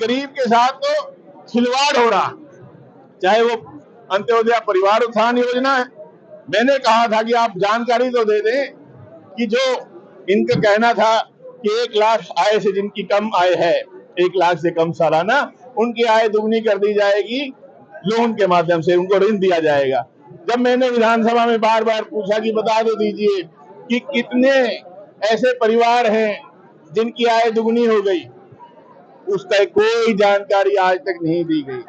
गरीब के साथ तो खिलवाड़ हो रहा, चाहे वो अंत्योदय परिवार उत्थान योजना है। मैंने कहा था कि आप जानकारी तो दे दें कि जो इनका कहना था कि 1 लाख आय से जिनकी कम आय है, 1 लाख से कम सालाना, उनकी आय दुगनी कर दी जाएगी, लोन के माध्यम से उनको ऋण दिया जाएगा। जब मैंने विधानसभा में बार बार पूछा कि बता दो दीजिए कि कितने ऐसे परिवार हैं जिनकी आय दुगनी हो गई, उसका कोई जानकारी आज तक नहीं दी गई,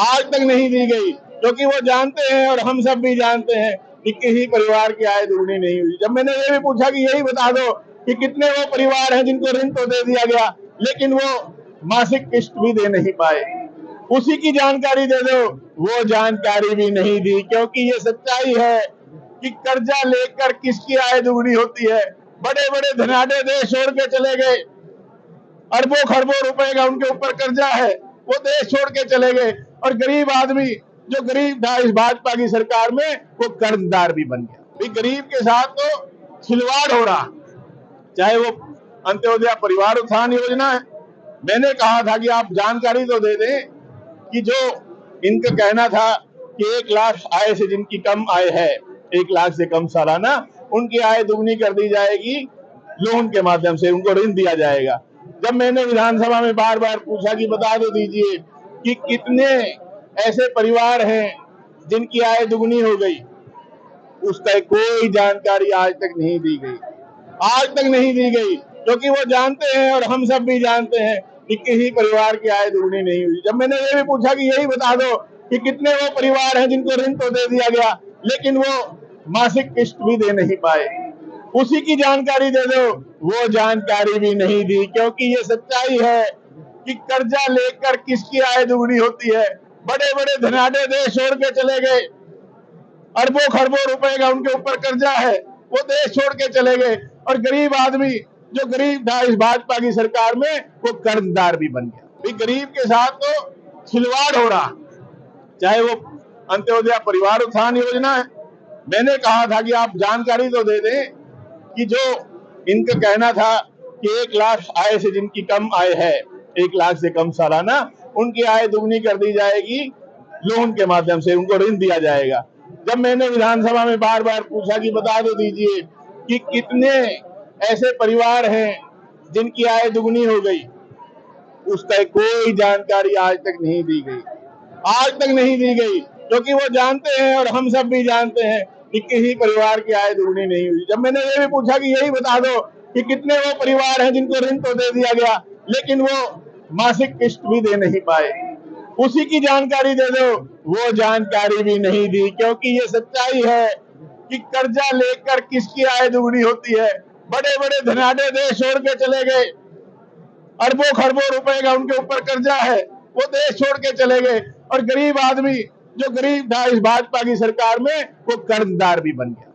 आज तक नहीं दी गई, क्योंकि वो जानते हैं और हम सब भी जानते हैं कि किसी परिवार की आय दुगनी नहीं हुई। जब मैंने ये भी पूछा कि यही बता दो कि कितने वो परिवार हैं जिनको ऋण तो दे दिया गया, लेकिन वो मासिक किस्त भी दे नहीं पाए, उसी की जानकारी दे दो, वो जानकारी भी नहीं दी। क्योंकि ये सच्चाई है कि कर्जा लेकर किसकी आय दुगनी होती है। बड़े बड़े धनाढ्य देश छोड़ के चले गए, अरबों खरबों रुपए का उनके ऊपर कर्जा है, वो देश छोड़ के चले गए, और गरीब आदमी जो गरीब था इस भाजपा की सरकार में, वो कर्जदार भी बन गया। गरीब के साथ तो खिलवाड़ हो रहा, चाहे वो अंत्योदय परिवार उत्थान योजना है। मैंने कहा था कि आप जानकारी तो दे दें कि जो इनका कहना था कि 1 लाख आय से जिनकी कम आय है, 1 लाख से कम सालाना, उनकी आय दुगनी कर दी जाएगी, लोन के माध्यम से उनको ऋण दिया जाएगा। जब मैंने विधानसभा में बार बार पूछा कि बता दो दीजिए कि कितने ऐसे परिवार हैं जिनकी आय दुगनी हो गई, उसका कोई जानकारी आज तक नहीं दी गई, आज तक नहीं दी गई, क्योंकि वो जानते हैं और हम सब भी जानते हैं कि किसी परिवार की आय दुगनी नहीं हुई। जब मैंने ये भी पूछा कि यही बता दो कि कितने वो परिवार हैं जिनको ऋण तो दे दिया गया, लेकिन वो मासिक किस्त भी दे नहीं पाए, उसी की जानकारी दे दो, वो जानकारी भी नहीं दी। क्योंकि ये सच्चाई है कि कर्जा लेकर किसकी आय दुगनी होती है। बड़े बड़े धनाढ्य देश छोड़ के चले गए, अरबों खरबों रुपए का उनके ऊपर कर्जा है, वो देश छोड़ के चले गए, और गरीब आदमी जो गरीब था इस भाजपा की सरकार में, वो कर्जदार भी बन गया। गरीब के साथ तो खिलवाड़ हो रहा, चाहे वो अंत्योदय परिवार उत्थान योजना है। मैंने कहा था कि आप जानकारी तो दे दें कि जो इनका कहना था कि 1 लाख आय से जिनकी कम आय है, 1 लाख से कम सालाना, उनकी आय दुगनी कर दी जाएगी, लोन के माध्यम से उनको ऋण दिया जाएगा। जब मैंने विधानसभा में बार बार पूछा कि बता दो दीजिए कि कितने ऐसे परिवार हैं जिनकी आय दुगनी हो गई, उसका कोई जानकारी आज तक नहीं दी गई, आज तक नहीं दी गई, क्योंकि वो जानते हैं और हम सब भी जानते हैं कि किसी परिवार की आय दुगनी नहीं हुई। जब मैंने ये भी पूछा कि यही बता दो कि कितने वो परिवार हैं जिनको ऋण तो दे दिया गया, लेकिन वो मासिक किस्त भी दे नहीं पाए, उसी की जानकारी दे दो, वो जानकारी भी नहीं दी। क्योंकि ये सच्चाई है कि कर्जा लेकर किसकी आय दुगनी होती है। बड़े बड़े धनाढ्य देश छोड़ के चले गए, अरबों खरबों रुपए का उनके ऊपर कर्जा है, वो देश छोड़ के चले गए, और गरीब आदमी जो गरीब था इस भाजपा की सरकार में, वो कर्जदार भी बन गया।